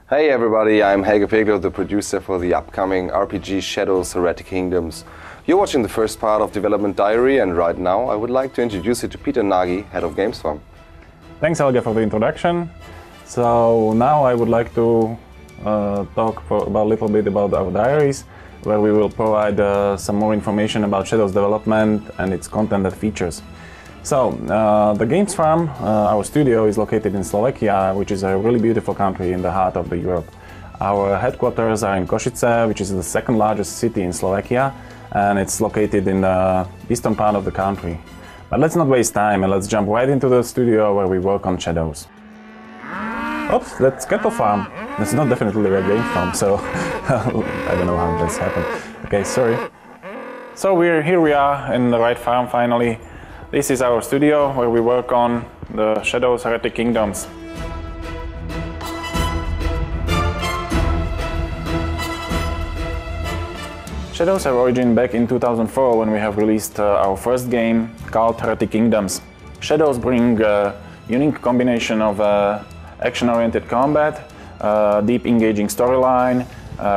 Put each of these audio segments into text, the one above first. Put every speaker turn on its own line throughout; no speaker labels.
Hey everybody, I'm Heretic Kingdoms, the producer for the upcoming RPG Shadows Heretic Kingdoms. You're watching the first part of Development Diary, and right now I would like to introduce you to Peter Nagy, head of Games Farm.
Thanks Helge for the introduction. So now I would like to talk a little bit about our diaries, where we will provide some more information about Shadows development and its content and features. So, the Games Farm, our studio, is located in Slovakia, which is a really beautiful country in the heart of Europe. Our headquarters are in Kosice, which is the second largest city in Slovakia, and it's located in the eastern part of the country. But let's not waste time and let's jump right into the studio where we work on Shadows. Oops, that's Cattle Farm. That's not definitely a Game Farm, so I don't know how that's happened. Okay, sorry. So here we are in the right farm finally. This is our studio where we work on the Shadows Heretic Kingdoms. Shadows have origin back in 2004 when we have released our first game, Kult Heretic Kingdoms. Shadows bring a unique combination of action-oriented combat, deep engaging storyline,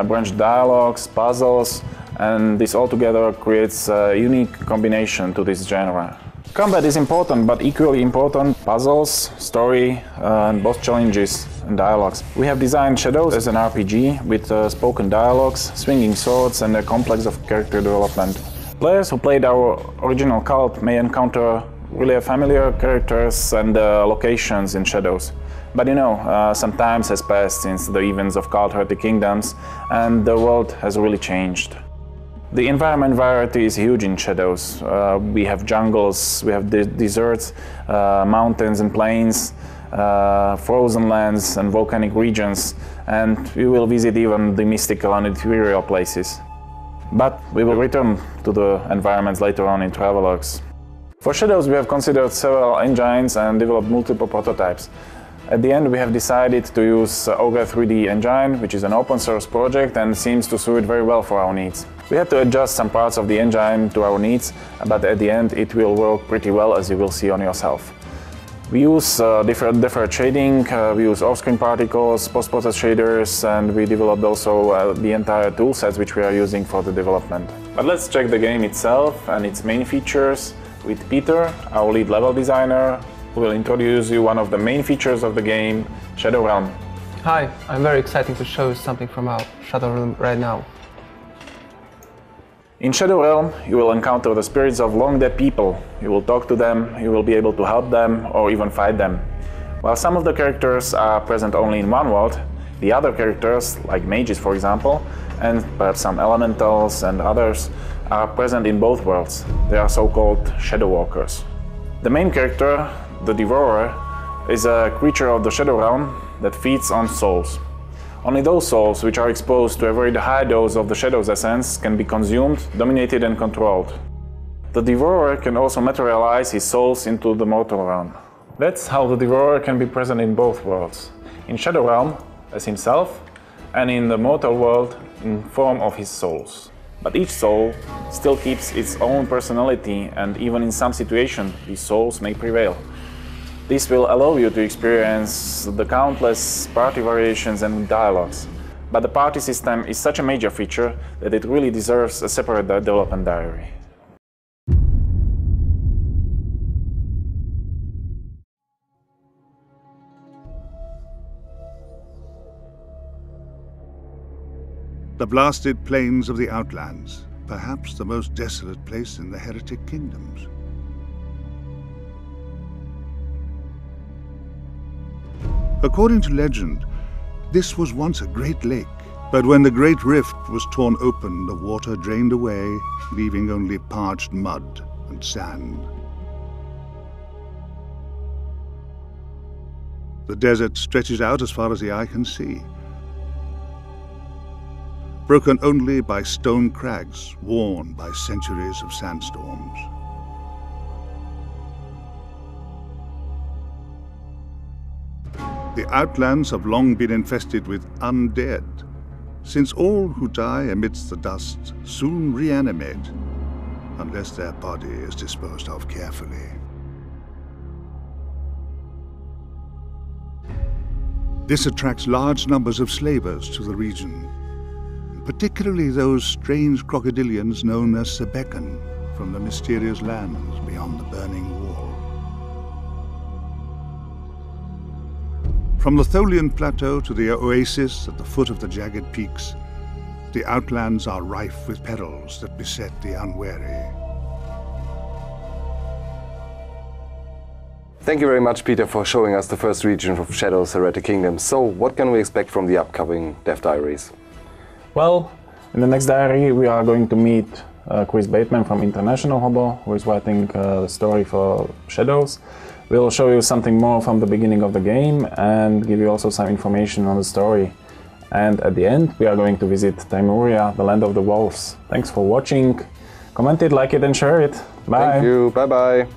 branched dialogues, puzzles, and this all together creates a unique combination to this genre. Combat is important, but equally important puzzles, story, and boss challenges and dialogues. We have designed Shadows as an RPG with spoken dialogues, swinging swords, and a complex of character development. Players who played our original Cult may encounter really familiar characters and locations in Shadows. But you know, some time has passed since the events of Kult Heretic Kingdoms, and the world has really changed. The environment variety is huge in Shadows. We have jungles, we have deserts, mountains and plains, frozen lands and volcanic regions, and we will visit even the mystical and ethereal places. But we will return to the environments later on in Travelogues. For Shadows we have considered several engines and developed multiple prototypes. At the end we have decided to use Ogre 3D engine, which is an open source project and seems to suit very well for our needs. We had to adjust some parts of the engine to our needs, but at the end it will work pretty well, as you will see on yourself. We use different shading, we use off-screen particles, post-process shaders, and we developed also the entire toolsets which we are using for the development. But let's check the game itself and its main features with Peter, our lead level designer, who will introduce you one of the main features of the game, Shadow Realm.
Hi, I'm very excited to show you something from our Shadow Realm right now.
In Shadow Realm, you will encounter the spirits of long-dead people. You will talk to them, you will be able to help them, or even fight them. While some of the characters are present only in one world, the other characters, like mages for example, and perhaps some elementals and others, are present in both worlds. They are so-called Shadow Walkers. The main character, the Devourer, is a creature of the Shadow Realm that feeds on souls. Only those souls which are exposed to a very high dose of the Shadow's essence can be consumed, dominated and controlled. The Devourer can also materialize his souls into the mortal realm. That's how the Devourer can be present in both worlds. In Shadow Realm as himself, and in the mortal world in form of his souls. But each soul still keeps its own personality, and even in some situations these souls may prevail. This will allow you to experience the countless party variations and dialogues. But the party system is such a major feature that it really deserves a separate development diary.
The blasted plains of the Outlands, perhaps the most desolate place in the Heretic Kingdoms. According to legend, this was once a great lake, but when the great rift was torn open, the water drained away, leaving only parched mud and sand. The desert stretches out as far as the eye can see, broken only by stone crags worn by centuries of sandstorms. The Outlands have long been infested with undead, since all who die amidst the dust soon reanimate, unless their body is disposed of carefully. This attracts large numbers of slavers to the region, particularly those strange crocodilians known as Sebekan from the mysterious lands beyond the burning wall. From the Tholean plateau to the oasis at the foot of the jagged peaks, the Outlands are rife with perils that beset the unwary.
Thank you very much, Peter, for showing us the first region of Shadow's Heretic Kingdoms. So, what can we expect from the upcoming Dev Diaries?
Well, in the next diary we are going to meet Chris Bateman from International Hobo, who is writing the story for Shadows. We'll show you something more from the beginning of the game and give you also some information on the story. And at the end we are going to visit Taimuria, the land of the wolves. Thanks for watching. Comment it, like it and share it. Bye.
Thank you. Bye-bye.